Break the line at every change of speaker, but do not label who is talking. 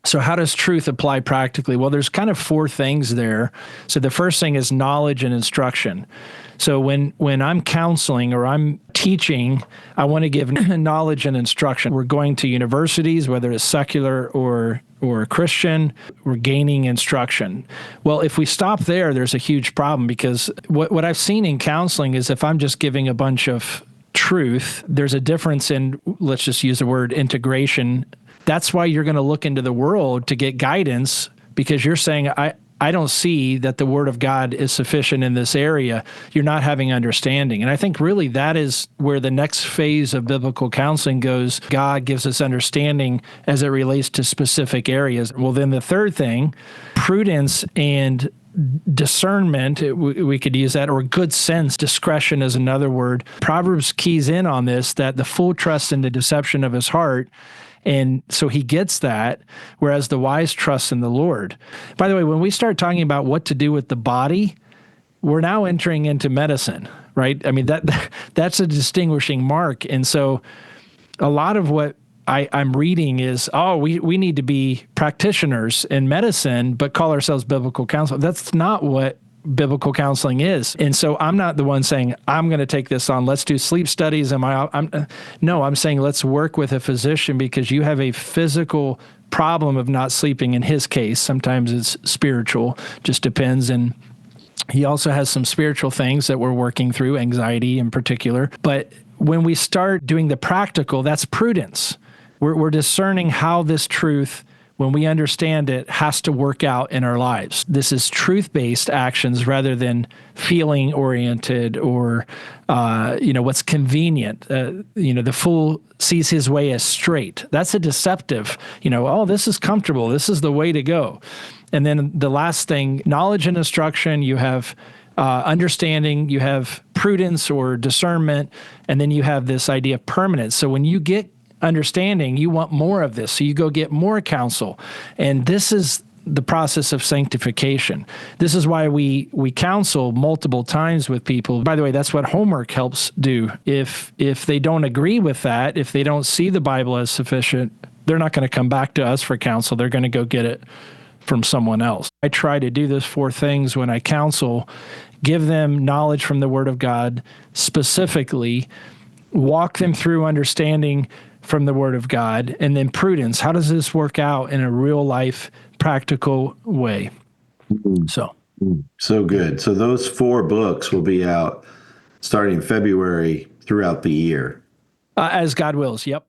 So how does truth apply practically? Well, there's kind of four things there. So the first thing is knowledge and instruction. So when I'm counseling or I'm teaching, I want to give knowledge and instruction. We're going to universities, whether it's secular or Christian, we're gaining instruction. Well, if we stop there, there's a huge problem, because what I've seen in counseling is if I'm just giving a bunch of truth, there's a difference in, let's just use the word integration. That's why you're going to look into the world to get guidance, because you're saying, I don't see that the Word of God is sufficient in this area. You're not having understanding. And I think really that is where the next phase of biblical counseling goes. God gives us understanding as it relates to specific areas. Well, then the third thing, prudence and discernment, we could use that, or good sense. Discretion is another word. Proverbs keys in on this, that the fool trusts in the deception of his heart. And so he gets that, whereas the wise trust in the Lord. By the way, when we start talking about what to do with the body, we're now entering into medicine, right? I mean, that's a distinguishing mark. And so a lot of what I'm reading is, we need to be practitioners in medicine, but call ourselves biblical counselors. That's not what biblical counseling is. And so I'm not the one saying, I'm going to take this on. Let's do sleep studies. I'm saying let's work with a physician, because you have a physical problem of not sleeping in his case. Sometimes it's spiritual, just depends. And he also has some spiritual things that we're working through, anxiety in particular. But when we start doing the practical, that's prudence. We're discerning how this truth, when we understand it, has to work out in our lives. This is truth-based actions rather than feeling-oriented or, what's convenient. The fool sees his way as straight. That's a deceptive, this is comfortable. This is the way to go. And then the last thing, knowledge and instruction, you have understanding, you have prudence or discernment, and then you have this idea of permanence. So when you get understanding, you want more of this. So you go get more counsel. And this is the process of sanctification. This is why we counsel multiple times with people. By the way, that's what homework helps do. If they don't agree with that, if they don't see the Bible as sufficient, they're not going to come back to us for counsel. They're going to go get it from someone else. I try to do those four things when I counsel: give them knowledge from the Word of God, specifically walk them through understanding from the Word of God, and then prudence. How does this work out in a real life, practical way?
So good. So those 4 books will be out starting February throughout the year.
As God wills. Yep.